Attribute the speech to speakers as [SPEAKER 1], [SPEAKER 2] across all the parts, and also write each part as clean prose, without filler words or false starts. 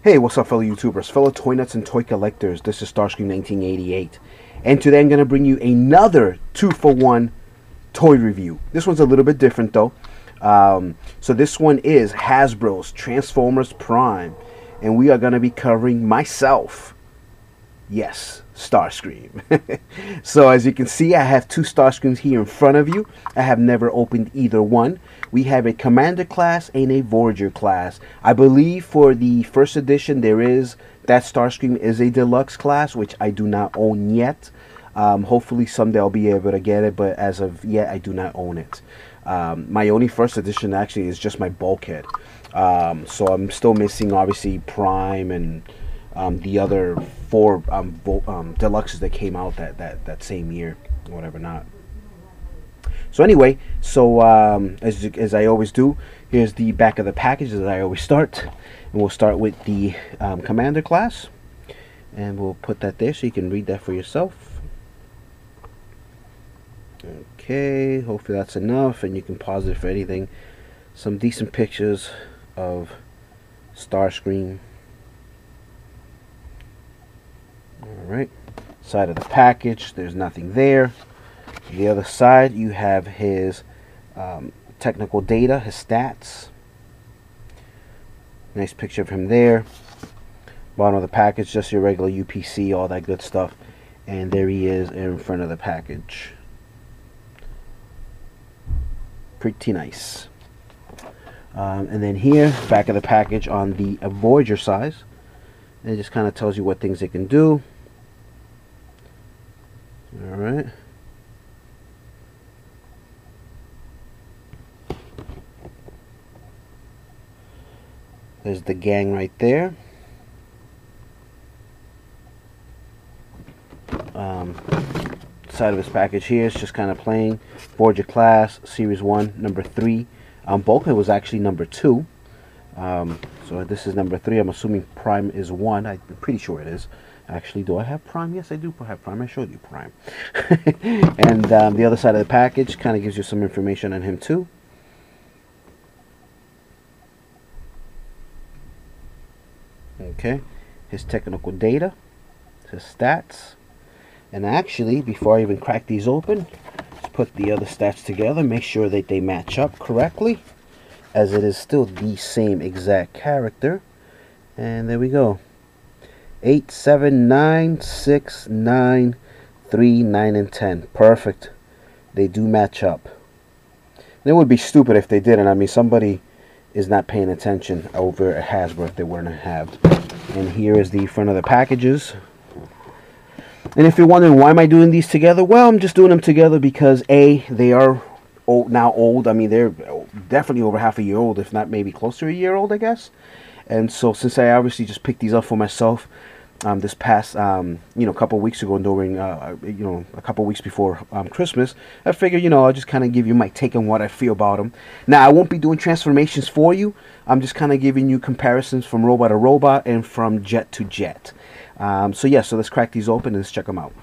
[SPEAKER 1] Hey, what's up, fellow YouTubers, fellow toy nuts and toy collectors? This is Starscream 1988, and today I'm going to bring you another 2-for-1 toy review. This one's a little bit different, though. So this one is Hasbro's Transformers Prime, and we are going to be covering myself. Yes, Starscream. So as you can see, I have two Starscreams here in front of you. I have never opened either one. We have a Commander class and a Voyager class. I believe for the first edition that Starscream is a deluxe class, which I do not own yet. Hopefully someday I'll be able to get it, but as of yet I do not own it. My only first edition actually is just my bulkhead. So I'm still missing obviously Prime and the other four deluxes that came out that same year, whatever not. So anyway, as I always do, here's the back of the package as I always start, and we'll start with the Commander class, and we'll put that there so you can read that for yourself. Okay, hopefully that's enough, and you can pause it for anything. Some decent pictures of Starscream. Alright, side of the package, there's nothing there. The other side, you have his technical data, his stats. Nice picture of him there. Bottom of the package, just your regular UPC, all that good stuff. And there he is in front of the package. Pretty nice. And then here, back of the package on the Voyager size. And it just kind of tells you what things it can do. Alright. There's the gang right there. Side of his package here is just kind of plain. Voyager class, Series 1, number 3. Bulkhead was actually number 2. So this is number 3. I'm assuming Prime is 1. I'm pretty sure it is. Actually, do I have Prime? Yes, I do have Prime. I showed you Prime. And the other side of the package kind of gives you some information on him too. Okay, his technical data, his stats, and actually, before I even crack these open, let's put the other stats together, make sure that they match up correctly, as it is still the same exact character. And there we go. 8, 7, 9, 6, 9, 3, 9, and 10. Perfect. They do match up. And it would be stupid if they didn't. I mean, somebody is not paying attention over at Hasbro if they weren't to have. And here is the front of the packages. And if you're wondering why am I doing these together, well, I'm just doing them together because A, they are now old. I mean, they're definitely over half a year old, if not maybe close to a year old, I guess. And so since I obviously just picked these up for myself this past couple weeks ago, during a couple weeks before Christmas, I figured I'll just kind of give you my take on what I feel about them. Now I won't be doing transformations for you. I'm just kind of giving you comparisons from robot to robot and from jet to jet. So let's crack these open and let's check them out.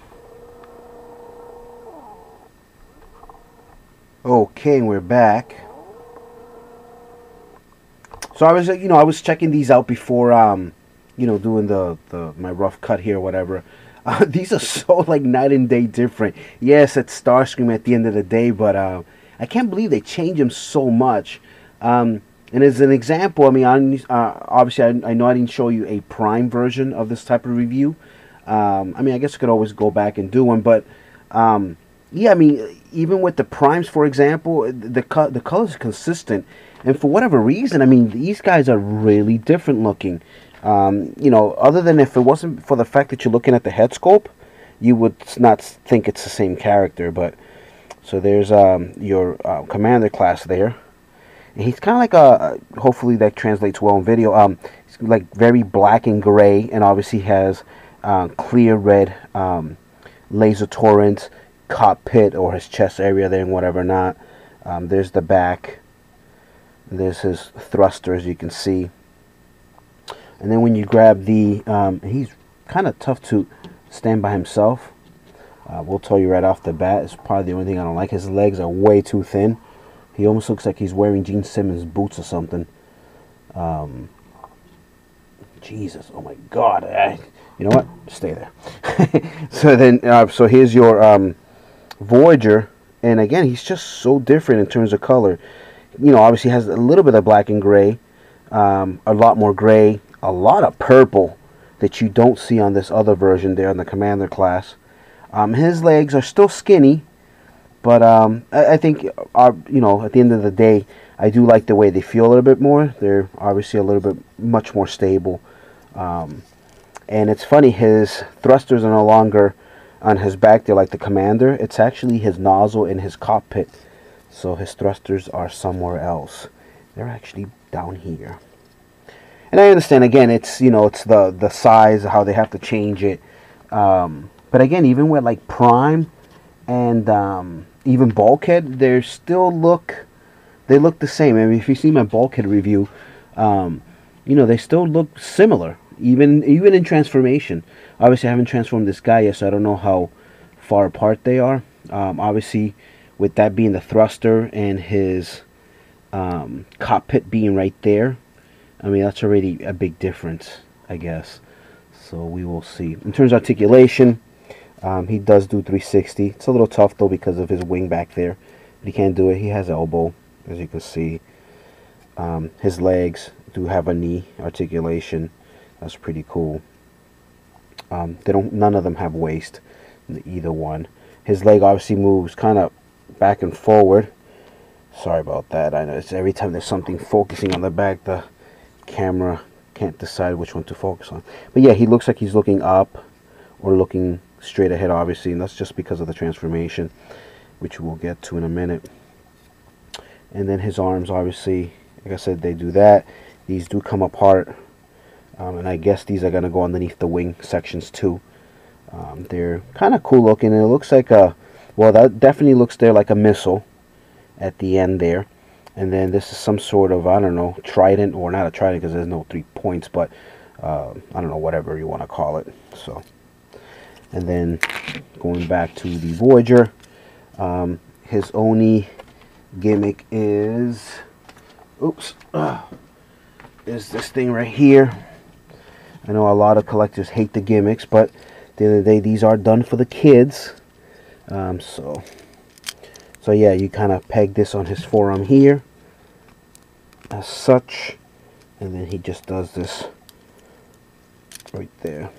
[SPEAKER 1] Okay, we're back. So I was checking these out before doing my rough cut here or whatever. These are so like night and day different. Yes, it's Starscream at the end of the day, but I can't believe they changed him so much. And as an example, I mean, obviously I know I didn't show you a Prime version of this type of review. I mean, I guess I could always go back and do one, but yeah, I mean, even with the Primes, for example, the colors are consistent. And for whatever reason, I mean, these guys are really different looking. Other than if it wasn't for the fact that you're looking at the head sculpt, you would not think it's the same character. But so there's your Commander class there. And he's kind of like hopefully that translates well in video. He's like very black and gray, and obviously has clear red laser torrent cockpit or his chest area there and whatever not. There's the back. There's his thruster, as you can see. And then when you grab the he's kind of tough to stand by himself. We'll tell you right off the bat, it's probably the only thing I don't like. His legs are way too thin. He almost looks like he's wearing Gene Simmons boots or something. Jesus, oh my God. You know what? Stay there. So then, so here's your Voyager. And again, he's just so different in terms of color. You know, obviously has a little bit of black and gray. A lot more gray. A lot of purple that you don't see on this other version there in the Commander class. His legs are still skinny. But I think, you know, at the end of the day, I do like the way they feel a little bit more. They're obviously a little bit much more stable. And it's funny, his thrusters are no longer on his back. They're like the Commander. It's actually his nozzle in his cockpit. So his thrusters are somewhere else. They're actually down here. And I understand, again, it's, you know, it's the size, how they have to change it. But again, even with like Prime and even Bulkhead, they look the same. I mean, if you see my Bulkhead review, you know, they still look similar, even in transformation. Obviously, I haven't transformed this guy yet, so I don't know how far apart they are. Obviously, with that being the thruster and his cockpit being right there, I mean, that's already a big difference, I guess. So we will see. In terms of articulation, he does do 360. It's a little tough, though, because of his wing back there. But he can't do it. He has elbow, as you can see. His legs do have a knee articulation. That's pretty cool. None of them have waist, either one. His leg obviously moves kind of back and forward. Sorry about that. I know it's every time there's something focusing on the back, the camera can't decide which one to focus on. But yeah, he looks like he's looking up or looking straight ahead, obviously, and that's just because of the transformation, which we'll get to in a minute. And then his arms, obviously, like I said, they do that. These do come apart, and I guess these are going to go underneath the wing sections too. They're kind of cool looking, and it looks like a, well, that definitely looks there like a missile at the end there. And then this is some sort of, I don't know, trident, or not a trident because there's no 3 points, but I don't know, whatever you want to call it. So, and then going back to the Voyager, his only gimmick is, oops, is this thing right here. I know a lot of collectors hate the gimmicks, but at the end of the day, these are done for the kids. So yeah, you kind of peg this on his forearm here, as such, and then he just does this right there.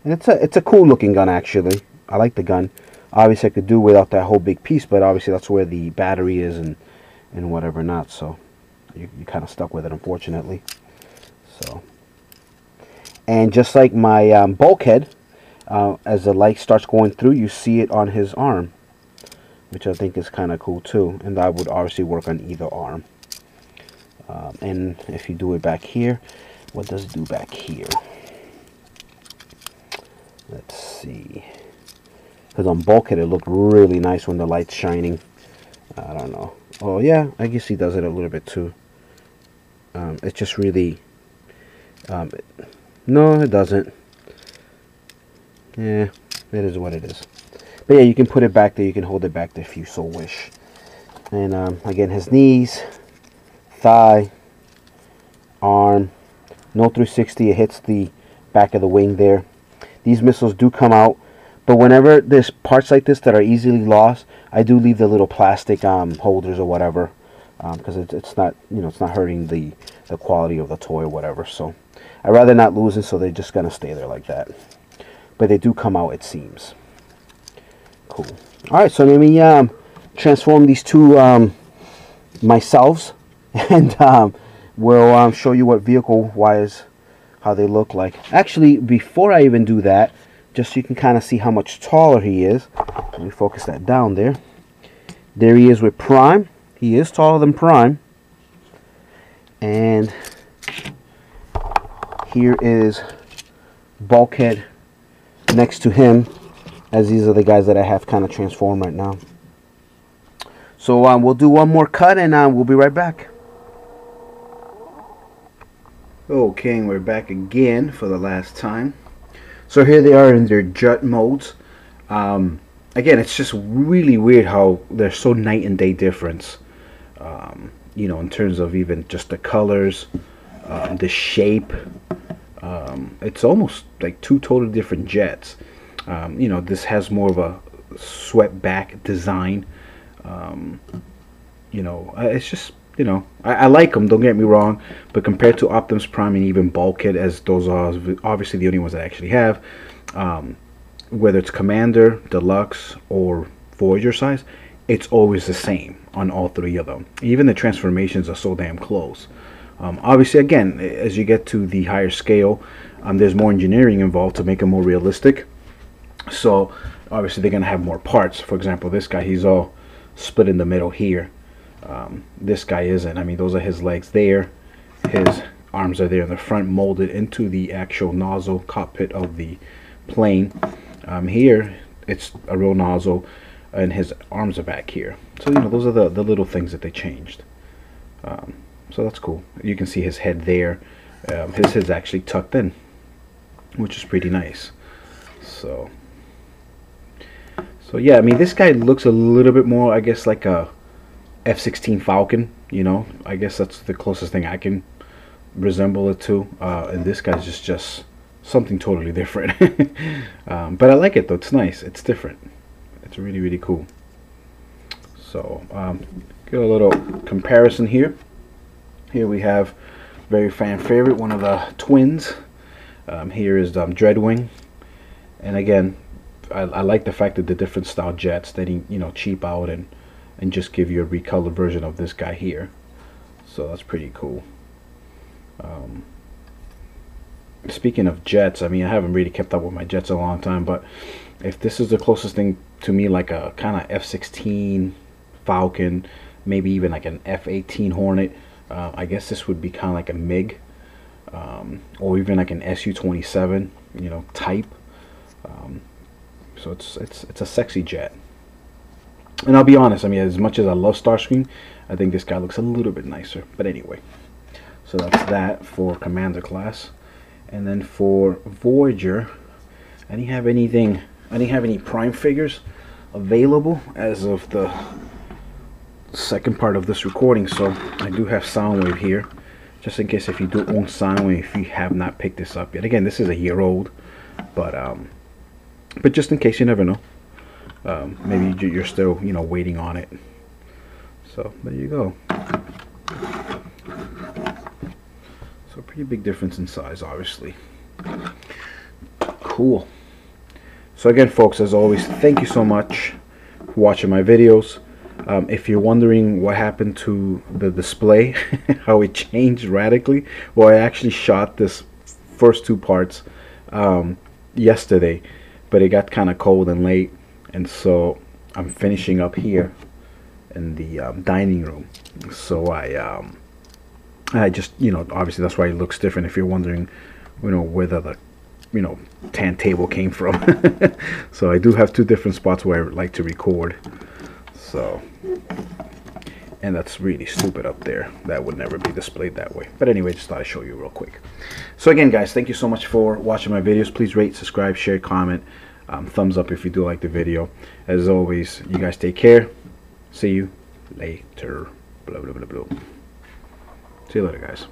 [SPEAKER 1] And it's a cool looking gun, actually. I like the gun. Obviously, I could do without that whole big piece, but obviously that's where the battery is and whatever not. So you kind of stuck with it, unfortunately. So, and just like my Bulkhead, as the light starts going through, you see it on his arm, which I think is kind of cool too. And that would obviously work on either arm. And if you do it back here, what does it do back here? Let's see. Because on Bulkhead, it looked really nice when the light's shining. I don't know. Oh yeah, I guess he does it a little bit too. It's just really... no, it doesn't. Yeah, it is what it is. But yeah, you can put it back there. You can hold it back there if you so wish. And again, his knees, thigh, arm. No 360. It hits the back of the wing there. These missiles do come out. But whenever there's parts like this that are easily lost, I do leave the little plastic holders or whatever. Because it's not, you know, it's not hurting the quality of the toy or whatever. So I'd rather not lose it, so they're just going to stay there like that. But they do come out, it seems. Cool. Alright, so let me transform these two myself, and we'll show you what vehicle-wise, how they look like. Actually, before I even do that, just so you can kind of see how much taller he is, let me focus that down there. There he is with Prime. He is taller than Prime. And here is Bulkhead next to him, as these are the guys that I have kind of transformed right now. So we'll do one more cut, and we'll be right back. Okay, and we're back again for the last time. So here they are in their jut modes. Again, it's just really weird how they're so night and day difference. You know, in terms of even just the colors, the shape. It's almost like two totally different jets. You know, this has more of a swept back design. You know, it's just, you know, I like them, don't get me wrong, but compared to Optimus Prime and even Bulkhead, as those are obviously the only ones that I actually have, whether it's Commander, Deluxe, or Voyager size, it's always the same on all three of them. Even the transformations are so damn close. Obviously, again, as you get to the higher scale, there's more engineering involved to make it more realistic. So obviously they're going to have more parts. For example, this guy, he's all split in the middle here. This guy isn't. I mean, those are his legs there. His arms are there in the front, molded into the actual nozzle cockpit of the plane. Here, it's a real nozzle, and his arms are back here. So, you know, those are the little things that they changed. So that's cool. You can see his head there. His head's actually tucked in, which is pretty nice. So yeah, I mean, this guy looks a little bit more, I guess, like a F-16 Falcon, you know. I guess that's the closest thing I can resemble it to. And this guy's just something totally different. But I like it, though. It's nice. It's different. It's really, really cool. So, get a little comparison here. Here we have very fan favorite, one of the twins. Here is Dreadwing. And again, I like the fact that the different style jets, they didn't, you know, cheap out and just give you a recolored version of this guy here. So that's pretty cool. Speaking of jets, I mean, I haven't really kept up with my jets in a long time, but if this is the closest thing to me, like a kind of F-16 Falcon, maybe even like an F-18 Hornet, I guess this would be kind of like a MiG, or even like an Su-27, you know, type. So it's a sexy jet. And I'll be honest, I mean, as much as I love Starscream, I think this guy looks a little bit nicer. But anyway, so that's that for Commander class. And then for Voyager, I didn't have any Prime figures available as of the second part of this recording. So I do have Soundwave here, just in case if you do own Soundwave, if you have not picked this up yet. Again, this is a year old, but just in case, you never know. Maybe you're still, you know, waiting on it. So there you go. So pretty big difference in size, obviously. Cool. So again, folks, as always, thank you so much for watching my videos. If you're wondering what happened to the display, how it changed radically, well, I actually shot this first two parts yesterday, but it got kind of cold and late, and so I'm finishing up here in the dining room. So I just, you know, obviously that's why it looks different. If you're wondering, you know, whether the, you know, tan table came from. So I do have two different spots where I like to record. So, and that's really stupid up there. That would never be displayed that way. But anyway, just thought I'd show you real quick. So again, guys, thank you so much for watching my videos. Please rate, subscribe, share, comment, thumbs up if you do like the video. As always, you guys take care. See you later. Blah, blah, blah, blah. See you later, guys.